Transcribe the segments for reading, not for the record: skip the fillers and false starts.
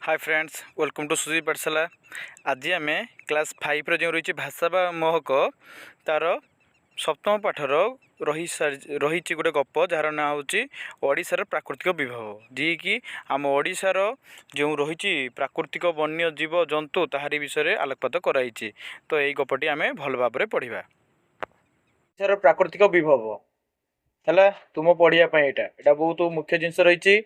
Hi friends welcome to सुजी पाठशाला। आज आम क्लास 5 जो रही भाषा बा महक तार सप्तम पाठर रही गोटे गप जार ना हूँ ओडिशार प्राकृतिक विभव जी कि आम ओडिशार जो रही प्राकृतिक वन्य जीव जंतु ताहारी विषय आलोकपात कराई। तो यही गपटी आम भल भाव में पढ़ा। ओडिशार प्राकृतिक विभव है तुम पढ़िया यहाँ बहुत मुख्य जिनस रही।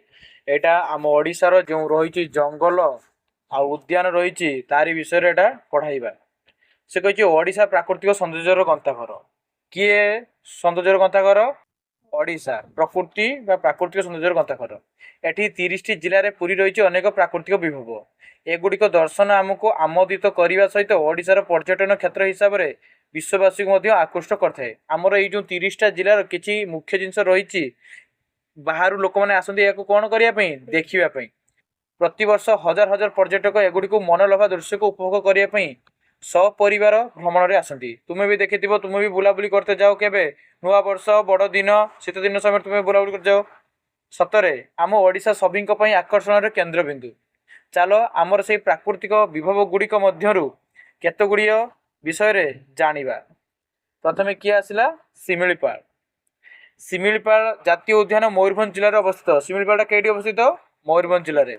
यहाँ आम ओडिशार जो रही जंगल आ उद्यान रही तारी विषय यहाँ पढ़ाइबा। से कही ओडिशा प्राकृतिक सौंदर्यर गंताघर। किए सौंदर्यर गंताघर? ओडिशा प्रकृति बा प्राकृतिक सौंदर्यर गंताघर। एटी 30 जिले में पूरी रही अनेक प्राकृतिक विभव। एगुड़िक दर्शन आमको आमोदित करने सहित ओडिशार पर्यटन क्षेत्र हिसाब से विश्ववासी को आकृष्ट करते। आमर ये जो 30टा जिलार किसी मुख्य जिनस रही बाहर लोक मैंने आसती या कौन करने देखापी। प्रतिवर्ष हजार हजार पर्यटक एगुड़ी मनलोभा दृश्य को उपभोग करने सपरिवार भ्रमण में आसती। तुम्हें भी देखि तुम्हें भी बुलाबुली करते जाओ केबे नुआ वर्ष बड़ दिन शीत दिन समय तुम्हें बुलाबुली कर जाओ। सतरे आम ओडिशा सभी आकर्षण केन्द्र बिंदु। चलो आमर से प्राकृतिक विभव गुड़िक मध्यरु केते गुड़िय विषय जानिबा। प्रथमे किए आसिला शिमिलीपाल। शिमिलीपाल जातीय उद्यान मयूरभंज जिले में अवस्थित। शिमिलीपाल कईटी अवस्थित? मयूरभंज जिले में।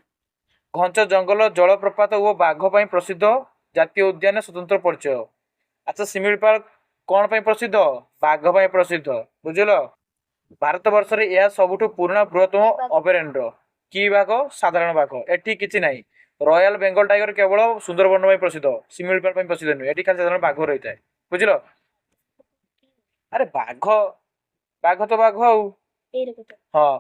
घंच जंगल जलप्रपात और बाघ पर प्रसिद्ध जातीय उद्यान स्वतंत्र परिचय। अच्छा शिमिलीपाल कौन पर प्रसिद्ध? बाघ पर प्रसिद्ध। बुझल? भारत वर्ष में यह सबुठ पुराना बृहत्तम अभयारण्य। कि बाघ? साधारण बाघ। एटी किछि नाही। रॉयल बेंगल टाइगर केवल सुंदरबन में प्रसिद्ध, शिमिलीपाल पर प्रसिद्ध नुहे। एटी खाली साधारण बाघ रही है। बुझल? अरे बाघ बाघ तो बाघ हाँ।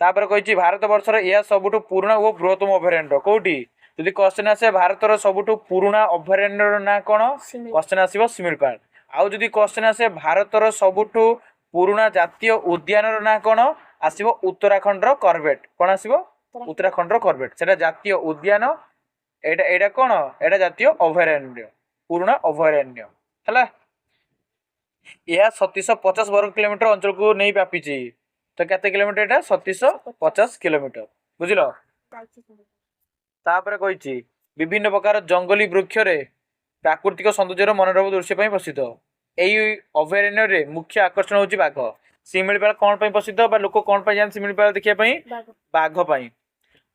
तापर कही भारत वर्ष यह सबुठ पुराना और बृहत्तम अभयारण्य कौटी? यदि क्वेश्चन आसे भारतर सबुठ पुराना अभयारण्य ना कौन? क्वेश्चन आसीबो शिमिलीपाल। आउ जदि क्वेश्चन आसे भारतर सबुठ पुराना जातीय उद्यान ना कौन? आसीबो उत्तराखंड कॉर्बेट। कौन आसीबो? उत्तराखंड कॉर्बेट। सेटा जातीय उद्यान, एटा एटा कौन? एटा जातीय अभयारण्य, पुराना अभयारण्य है। यह 3750 वर्ग किलोमीटर अंचल को नहीं व्यापी। तो केते किलोमीटर? एटा 3750 किलोमीटर। बुझिल? तापर कही विभिन्न प्रकार जंगली वृक्ष रे प्राकृतिक सौंदर्य मनोरम दृश्य प्रसिद्ध। यही अभयारण्य रे मुख्य आकर्षण होची बाघ। शिमिलीपाल कौन पर प्रसिद्ध बा लोक कौन पर जान शिमिलीपाल देखिया पई? बाघ पई।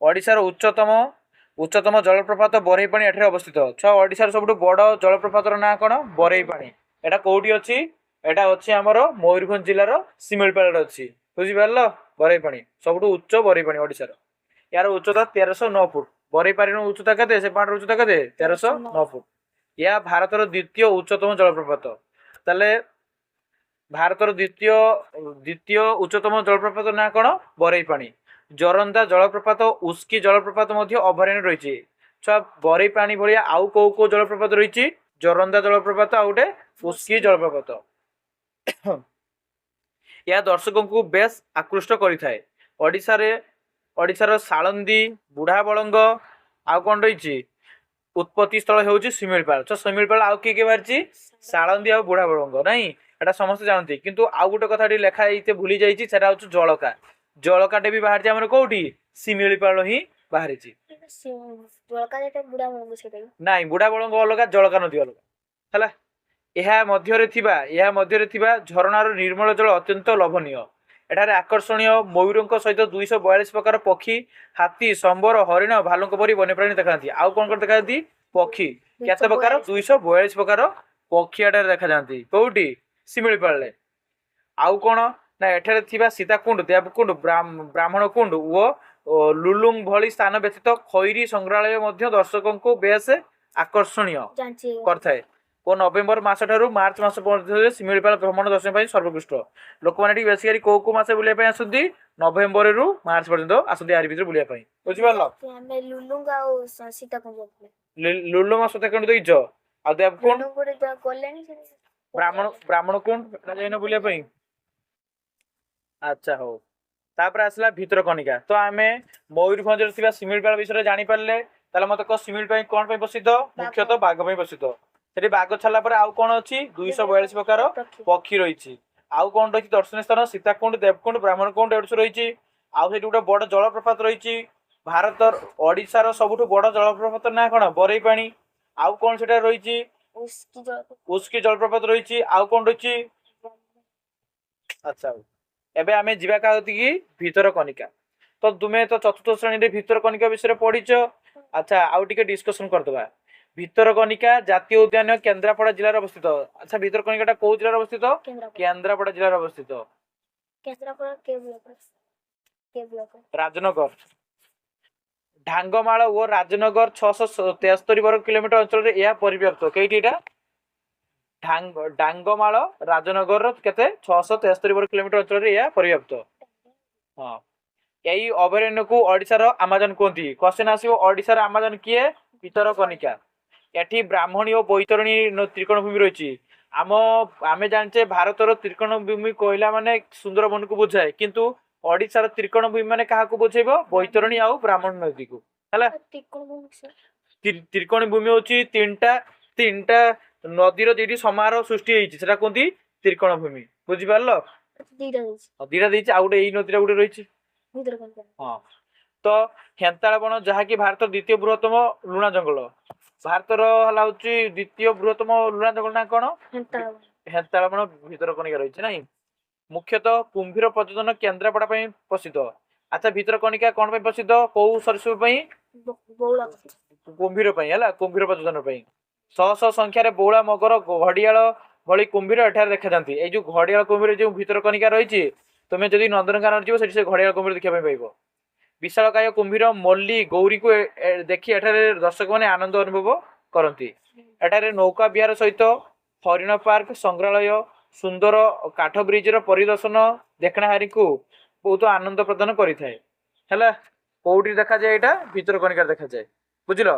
ओडिशार उच्चतम जलप्रपात बरईपाणी एठारे अवस्थित। छ ओडिशार सबुठ बड़ जलप्रपातर ना कौन? बरईपाणी। एटा कोठी अछि? एटा अछि हमर मयूरभंज जिल्लार शिमिलीपाल अछि। बुझिपारल? बरईपाणी सबुठ उच्च बरईपाणी ओडिशार। यार उच्चता 1309 फुट। बरईपाणी उच्चता केते? से पाहाड़ उच्चता केते? 1309 फुट। या भारतर द्वितीय उच्चतम जलप्रपात। ताले भारतर द्वितीय उच्चतम जलप्रपात ना कौन? बरईपाणी। जोरंदा जलप्रपात उस्की जलप्रपात मध्य अभयारण्य रही। छुआ बरईपाणी भलिया आउ को जलप्रपात रही? जोरंदा जलप्रपात आ गोटे उस्की जलप्रपात। यह दर्शकों को बेस आकृष्ट करिथाए। ओडिशार सालंदी बुढ़ा बलंग आउ कौन रही? उत्पत्ति स्थल होउची शिमिलीपाल। तो शिमिलीपाल आउ किए बाहरी? सालंदी आ बुढ़ा बलंग नहीं एटा समस्त जानती। किंतु आउ गोटे कथा लेखा भूली जाइए सेटा होउची जलका। जलकाटे भी बाहर आमर कौटी? शिमिलीपाल ही बाहरी। नाई बुढ़ा बलंग अलग, जलका नदी अलग है। यह मध्य झरणार निर्मल जल अत्यंत लोभनीय। एठारे आकर्षणीय मयूरों सहित 242 प्रकार पक्षी, हाथी, संबर, हरिण, भालुं परी वन्यप्राणी देखा। आउ कौन देखा? पक्षी केते प्रकार? 242 प्रकार पक्षी एठारे देखा जाती। कौटी? शिमिलीपाल। आउ कौन ना एठारे थिबा सीताकुंड, देवकुंड, ब्राह्मण कुंड और लुलुंग भली स्थान व्यतीत खैरी संग्रहालय मध्य दर्शकों को बेस आकर्षणीय करथाए। और नवेम्बर मास ठारू मार्च मास पर्यंत शिमिलीपाल भ्रमण दर्शन सर्वोत्कृष्ट। लोक मैंने बेसिकली को मास बुलिया आसती? नवेम्बर रु मार्च पर्यंत आसती यार भीतर बुलिया पई। बुझिपारल? लुलुंग आ सीताकुंड देइछ आ देवकुंड ब्राह्मण कुंड जाइन बुलिया पई। अच्छा हो। तापर आसला भितरकनिका। तो आमे मयूरभंज थिबा शिमिलीपाल विषय जानि पारले। ताले मते को शिमिलीपाल कोन पे प्रसिद्ध? मुख्यतः बाघ पे प्रसिद्ध। सेठी बाघ छाला पर आउ कोन अछि? 242 प्रकार पक्षी रहिछि। आउ कोन रहिछि दर्शनीय स्थान? सीताकुंड, देवकुंड, ब्राह्मणकुंड एडसु रहिछि। आउ सेठी गोटे बड़ जलप्रपात रहिछि। भारत ओडिशार सबुठु बड़ जलप्रपात ना कौन बरईपाणी आउ कौन सेटा रही उस्की जलप्रपात रही आउ कौन रही अच्छा एबे आमे जीवा का कि भितरकनिका तो तुमे तो चतुर्थ श्रेणी रे भितरकनिका विषय पढ़ीच अच्छा आउ टिके डिस्कशन करदबा भितरकनिका जातीय उद्यान केन्द्रापड़ा जिल्ला अवस्थित अच्छा भितरकनिका कौ जिल्ला अवस्थित केन्द्रापड़ा जिल्ला अवस्थित राजनगर ढांगमाल और राजनगर 673 वर्ग किलोमीटर अंचल यह परिव्याप्त कईटी डांगमाल राजनगर केते 673 वर्ग किलोमीटर अंचल यह परिव्याप्त हाँ यही अभयारण्य को ओडिशार आमाजन कहती क्वेश्चन आसो ओडिशार आमाजन किए भितरकनिका एठी ब्राह्मणी और बैतरणी त्रिकोणभूमि रही आम आमे जानचे भारतर त्रिकोणभूमि कहला माने सुंदरबन को बुझाए किंतु ओडिशार त्रिकोणभूमि माने काहा को बुझेबो बैतरणी आउ ब्राह्मण नदी को हला त्रिकोणभूमि होची तीनटा नदीर जेठी समारोह सृष्टि होईची सेटा कोंती त्रिकोणभूमि बुझि पारलो दीटा देइची आ गुटे एई नदीरा गुटे रहिची हां तो हेंताळ बण जहाँकि भारत द्वितीय बृहत्तम लुणा जंगल भारतर हला होची द्वितीय बृहत्तम लुणा जंगल ना कोन हेंताळ बण भितरकनिका रहिची नाही मुख्यतः कुंभीर पर्यटन केन्द्रापड़ा प्रसिद्ध अच्छा भितरकनिका कौन प्रसिद्ध कौ सरीसृप कुंभीर कुंभीर पर्यटन शह शह संख्यार बौला मगर घड़ियाल भली कुंभीर एठार देखा जाती ये जो घड़ियाल कुंभीर जो भितरकनिका रही तुम्हें जदि नंदनकानन जीव से घड़ियाल कुंभीर देखा पाइब विशालकाय कुंभीर मल्ली गौरी को देखी एठारे दर्शक मैंने आनंद अनुभव करती एठारे नौका विहार सहित हरिण पार्क संग्रहालय सुंदर काठ ब्रिजर परिदर्शन देखणाहारी को बहुत आनंद प्रदान करिथाए हैला कोउटी देखा जाए एटा भितरकनिका देखा जाए बुझिल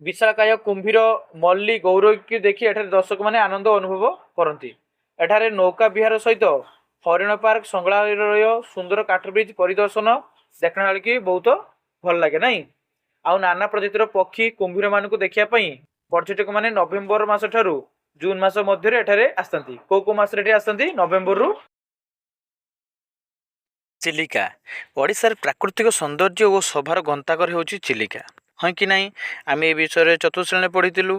विशालकाय कुंभीर मल्ली गौरव की देखी एठारे दर्शक माने आनंद अनुभव करती एठारे नौका विहार सहित हरिण पार्क संग्रहालय सुंदर काठ ब्रिज परिदर्शन देखणाहारी की बहुत भल लगे नहीं आउ नाना प्रजातिर पक्षी कुंभीर मानक देखिया पई पर्यटक माने नवेम्बर मास ठारू जून मास मध्य एठारे आसती को मास आसती नवेम्बर रु चिलिका ओडिशार प्राकृतिक सौंदर्य और सभार गंताकर होची चिलिका हाँ कि नहीं आम ए विषय चतुर्थ श्रेणी पढ़ीलु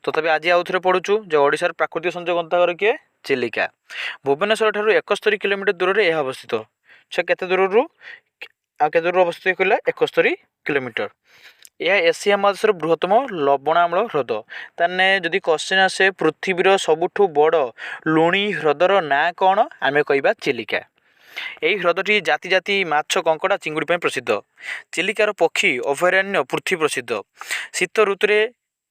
तथापि आज आउ थे पढ़ुचु जो ओडिशार प्राकृतिक सौंदर्य गंताकर किए चिलिका भुवनेश्वर ठारू 71 किलोमीटर दूर में यह अवस्थित से केते दूर आके दूर अवस्थित कहला 71 किलोमीटर यह एशिया महादेशर बृहत्तम लवणाम्ल ह्रद ताने जदि क्वेश्चन आसे पृथ्वीर सबुठु बड़ लुणी ह्रदर ना कौन आमे कहबा चिलिका यही ह्रदटी जाति जाति माछ कंकड़ा चिंगुड़ी प्रसिद्ध चिलिकार पक्षी अभयारण्य पृथ्वी प्रसिद्ध शीत ऋतु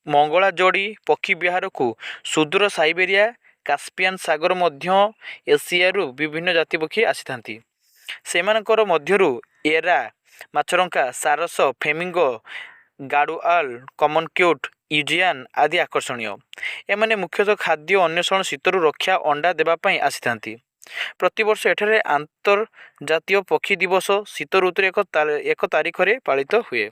मंगला जोड़ी पक्षी विहार को सुदूर साइबेरिया कास्पियन सागर मध्य एशियारू विभिन्न जाति पक्षी आसी सेमानकर मध्यरु एरा माछरंका सारस फेमिंगो गाडुआल कमन क्यूट यूजियान आदि आकर्षणीय एमाने मुख्यतः खाद्य अन्वेषण शीतरू रक्षा अंडा देवाई आसी प्रतिवर्ष एठारे आंतर्जातीय पक्षी दिवस शीत ऋतु एक तारीख में पालित हुए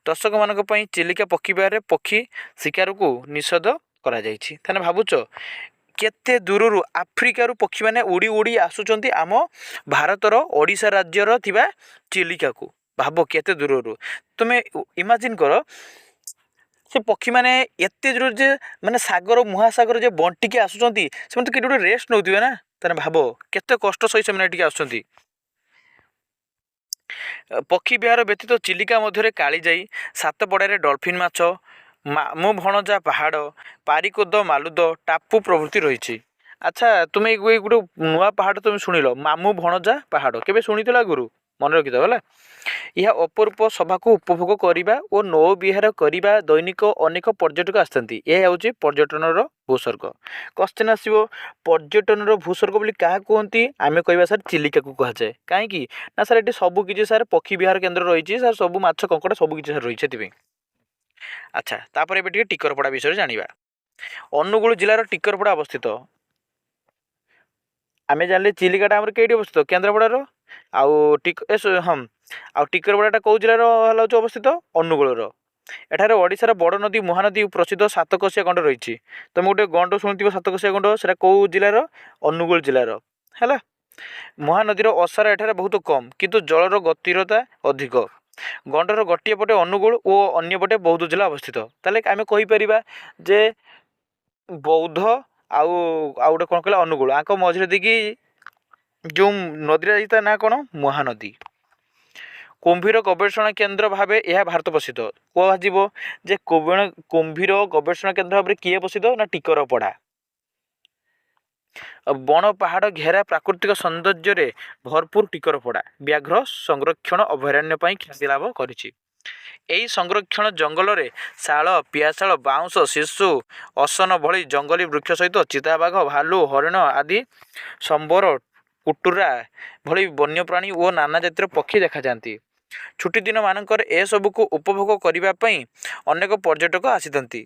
दर्शक मान चिलिका पक्षी विहार पक्षी शिकार को निषेध करा जायछि थाने भावुच केते दूररू आफ्रिकारु पक्षी मैंने उड़ी उड़ी आसुचंती आम भारतर ओडिशा राज्यर थिबा चिलिका को भाव केते दूररू तुमे इमाजिन कर से पक्षी मैंने एते दूर जे माने सागर महासागर जे बंटिके आसुचंती से तो किटे रेस्ट नौथिबे ना ताने भाव केते कष्ट सही से मैंने आसुचंती पक्षी विहार व्यतीत चिलिका मध्य कालीजाई सातपड़ारे डॉल्फिन माछ मामू भणजा पहाड़ पारिकुद मालुद टापू प्रभृति रही अच्छा तुम्हें गोटे नुआ पहाड़ तुम शुणिल मामू भणजा पहाड़ केबे शुणिथिला गुरु मन रखिथ है यह अपूर्व सभा को उपभोग करने और नौ विहार करने दैनिक अनेक पर्यटक आसती यह हूँ पर्यटन भूस्वर्ग क्वेश्चन आसो पर्यटन भूस्वर्ग बोली क्या कहती आम कह सर चिलिका को कहुए कहीं ना सर ये सबकि सर पक्षी विहार केन्द्र रही सर सब माछ कंकड़ा सबकि सर रही अच्छा तापर एबे टिकरपड़ा विषय जानिबा अनुगुल जिलार टिकरपड़ा अवस्थित आमे जानले चिलिकाटा हमर केडी अवस्थित केन्द्रापड़ार आउ हम आउ टिकरपड़ाटा कौ जिलार हला अवस्थित अनुगुलर एठारे ओडिशार बड़ नदी महानदी प्रसिद्ध सातकोशिया गंड रही तुम गोटे गंड शुणुव सातकोशिया गंड से कौ जिलार अनुगुल जिलार है ମହାନଦୀର ଓସାର ଏଠାରେ ବହୁତ କମ୍ କିନ୍ତୁ ଜଳର ଗତିରତା ଅଧିକ। ଗଣ୍ଡର ଗୋଟିଏ ପଟେ ଅନୁଗୁଳ ଓ ଅନ୍ୟ ପଟେ ବୌଦ୍ଧ ଜିଲ୍ଲା ଅବସ୍ଥିତ। ତାହେଲେ ଆମେ କହିପାରିବା ଯେ ବୌଦ୍ଧ ଆଉ ଆଉ ଗୋଟେ କ'ଣ କହିଲା ଅନୁଗୁଳ ଆଙ୍କ ମଝିରେ ଦେଇକି ଯେଉଁ ନଦୀଟା ଯାଇଛି ତା ନାଁ କ'ଣ? ମହାନଦୀ। କୁମ୍ଭୀର ଗବେଷଣା କେନ୍ଦ୍ର ଭାବେ ଏହା ଭାରତ ପ୍ରସିଦ୍ଧ। କୁହାଯିବ ଯେ କୁମ୍ଭୀର ଗବେଷଣା କେନ୍ଦ୍ର ଭାବରେ କିଏ ପ୍ରସିଦ୍ଧ? ନା ଟିକରପଡ଼ା। ବଣ ପାହାଡ଼ ଘେରା ପ୍ରାକୃତିକ ସୌନ୍ଦର୍ଯ୍ୟରେ ଭରପୁର ଟିକରପଡ଼ା ବ୍ୟାଘ୍ର ସଂରକ୍ଷଣ ଅଭୟାରଣ୍ୟ ପାଇଁ ଖ୍ୟାତି ଲାଭ କରିଛି। ଏହି ସଂରକ୍ଷଣ ଜଙ୍ଗଲରେ ଶାଳ, ପିଆଶାଳ, ବାଉଁଶ, ଶିଶୁ, ଅସନ ଭଳି ଜଙ୍ଗଲୀ ବୃକ୍ଷ ସହିତ ଚିତାବାଘ, ଭାଲୁ, ହରିଣ ଆଦି ସମ୍ବର, କୁଟୁରା ଭଳି ବନ୍ୟପ୍ରାଣୀ ଓ ନାନା ଜାତିର ପକ୍ଷୀ ଦେଖାଯାଆନ୍ତି। ଛୁଟିଦିନ ମାନଙ୍କରେ ଏସବୁକୁ ଉପଭୋଗ କରିବା ପାଇଁ ଅନେକ ପର୍ଯ୍ୟଟକ ଆସିଥାନ୍ତି।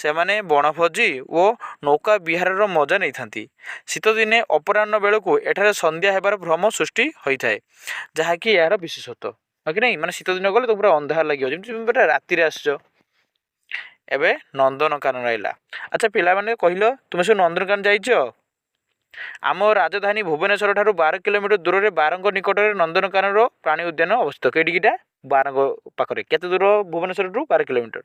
ସେମାନେ ବଣଭୋଜି ଓ ନୌକା ବିହାରର ମଜା ନେଇଥାନ୍ତି। ଶୀତଦିନେ ଅପରାହ୍ନ ବେଳକୁ ଏଠାରେ ସନ୍ଧ୍ୟା ହେବାର ଭ୍ରମ ସୃଷ୍ଟି ହୋଇଥାଏ, ଯାହାକି ଏହାର ବିଶେଷତ୍ୱ। ହଁ କି ନାହିଁ? ମାନେ ଶୀତଦିନ ଗଲେ ତ ପୁରା ଅନ୍ଧାର ଲାଗିବ, ଯେମିତି ତୁମେ ପୁରା ରାତିରେ ଆସିଛ। ଏବେ ନନ୍ଦନକାନନ ରହିଲା। ଆଚ୍ଛା ପିଲାମାନେ କହିଲ, ତୁମେ ସବୁ ନନ୍ଦନକାନନ ଯାଇଛ? ଆମ ରାଜଧାନୀ ଭୁବନେଶ୍ୱର ଠାରୁ 12 କିଲୋମିଟର ଦୂରରେ ବାରଙ୍ଗ ନିକଟରେ ନନ୍ଦନକାନନର ପ୍ରାଣୀ ଉଦ୍ୟାନ ଅବସ୍ଥିତ। କେଇଟିକିଟା? ବାରଙ୍ଗ ପାଖରେ। କେତେ ଦୂର ଭୁବନେଶ୍ୱରଠୁ? 12 କିଲୋମିଟର।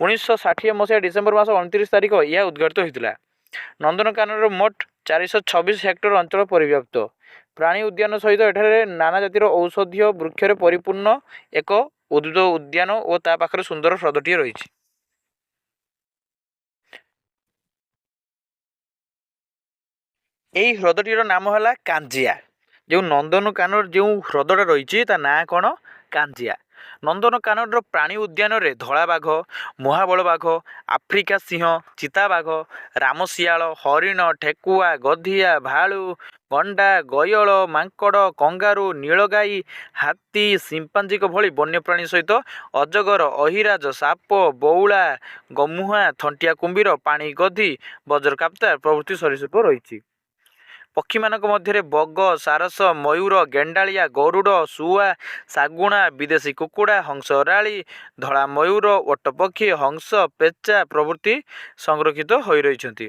1960 ମସିହା ଡିସେମ୍ବର ମାସ 29 ତାରିଖ ଏହା ଉଦ୍ଘାଟିତ ହୋଇଥିଲା। ନନ୍ଦନକାନନର ମୋଟ 426 ହେକ୍ଟର ଅଞ୍ଚଳ ପରିବ୍ୟାପ୍ତ। ପ୍ରାଣୀ ଉଦ୍ୟାନ ସହିତ ଏଠାରେ ନାନା ଜାତିର ଔଷଧୀୟ ବୃକ୍ଷରେ ପରିପୂର୍ଣ୍ଣ ଏକ ଉଦ୍ଭିଦ ଉଦ୍ୟାନ ଓ ତା ପାଖରେ ସୁନ୍ଦର ହ୍ରଦଟିଏ ରହିଛି। ଏହି ହ୍ରଦଟିର ନାମ ହେଲା କାଞ୍ଜିଆ। ଯେଉଁ ନନ୍ଦନକାନନର ଯେଉଁ ହ୍ରଦଟା ରହିଛି ତା ନାଁ କ'ଣ? କାଞ୍ଜିଆ। ନନ୍ଦନକାନନର ପ୍ରାଣୀ ଉଦ୍ୟାନରେ ଧଳା ବାଘ, ମହାବଳ ବାଘ, ଆଫ୍ରିକା ସିଂହ, ଚିତାବାଘ, ରାମଶିଆଳ, ହରିଣ, ଠେକୁଆ, ଗଧିଆ, ଭାଲୁ, ଗଣ୍ଡା, ଗୟଳ, ମାଙ୍କଡ଼, କଙ୍ଗାରୁ, ନୀଳଗାଈ, ହାତୀ, ସିମ୍ପାଞ୍ଜିଙ୍କ ଭଳି ବନ୍ୟପ୍ରାଣୀ ସହିତ ଅଜଗର, ଅହିରାଜ, ସାପ, ବଉଳା, ଗମୁହା, ଥଣ୍ଟିଆ କୁମ୍ଭୀର, ପାଣି ଗଧି, ବଜ୍ରକାପ୍ତା ପ୍ରଭୃତି ସରୀସୃପ ରହିଛି। ପକ୍ଷୀମାନଙ୍କ ମଧ୍ୟରେ ବଗ, ସାରସ, ମୟୂର, ଗେଣ୍ଡାଳିଆ, ଗରୁଡ଼, ଶୁଆ, ଶାଗୁଣା, ବିଦେଶୀ କୁକୁଡ଼ା, ହଂସରାଳି, ଧଳା ମୟୂର, ଓଟପକ୍ଷୀ, ହଂସ, ପେଚା ପ୍ରଭୃତି ସଂରକ୍ଷିତ ହୋଇ ରହିଛନ୍ତି।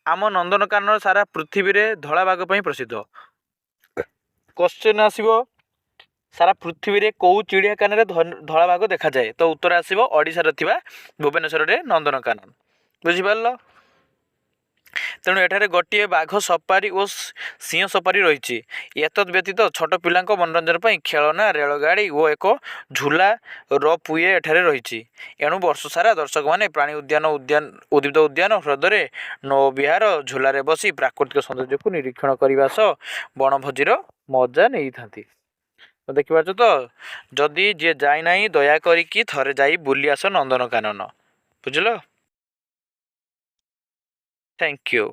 ଆମ ନନ୍ଦନକାନନ ସାରା ପୃଥିବୀରେ ଧଳା ବାଘ ପାଇଁ ପ୍ରସିଦ୍ଧ। କ୍ୱେଶ୍ଚନ୍ ଆସିବ, ସାରା ପୃଥିବୀରେ କେଉଁ ଚିଡ଼ିଆଖାନାରେ ଧଳା ବାଘ ଦେଖାଯାଏ? ତ ଉତ୍ତର ଆସିବ ଓଡ଼ିଶାରେ ଥିବା ଭୁବନେଶ୍ୱରରେ ନନ୍ଦନକାନନ। ବୁଝିପାରିଲ? ତେଣୁ ଏଠାରେ ଗୋଟିଏ ବାଘ ସଫାରୀ ଓ ସିଂହ ସଫାରୀ ରହିଛି। ଏତଦ୍ ବ୍ୟତୀତ ଛୋଟ ପିଲାଙ୍କ ମନୋରଞ୍ଜନ ପାଇଁ ଖେଳନା, ରେଳଗାଡ଼ି ଓ ଏକ ଝୁଲା ରୋପୱେ ଏଠାରେ ରହିଛି। ଏଣୁ ବର୍ଷ ସାରା ଦର୍ଶକମାନେ ପ୍ରାଣୀ ଉଦ୍ୟାନ, ଉଦ୍ଭିଦ ଉଦ୍ୟାନ, ହ୍ରଦରେ ନୌବିହାର, ଝୁଲାରେ ବସି ପ୍ରାକୃତିକ ସୌନ୍ଦର୍ଯ୍ୟକୁ ନିରୀକ୍ଷଣ କରିବା ସହ ବଣଭୋଜିର ମଜା ନେଇଥାନ୍ତି। ଦେଖିପାରୁଛ ତ? ଯଦି ଯିଏ ଯାଇନାହିଁ ଦୟାକରିକି ଥରେ ଯାଇ ବୁଲି ଆସ ନନ୍ଦନକାନନ। ବୁଝିଲ? Thank you.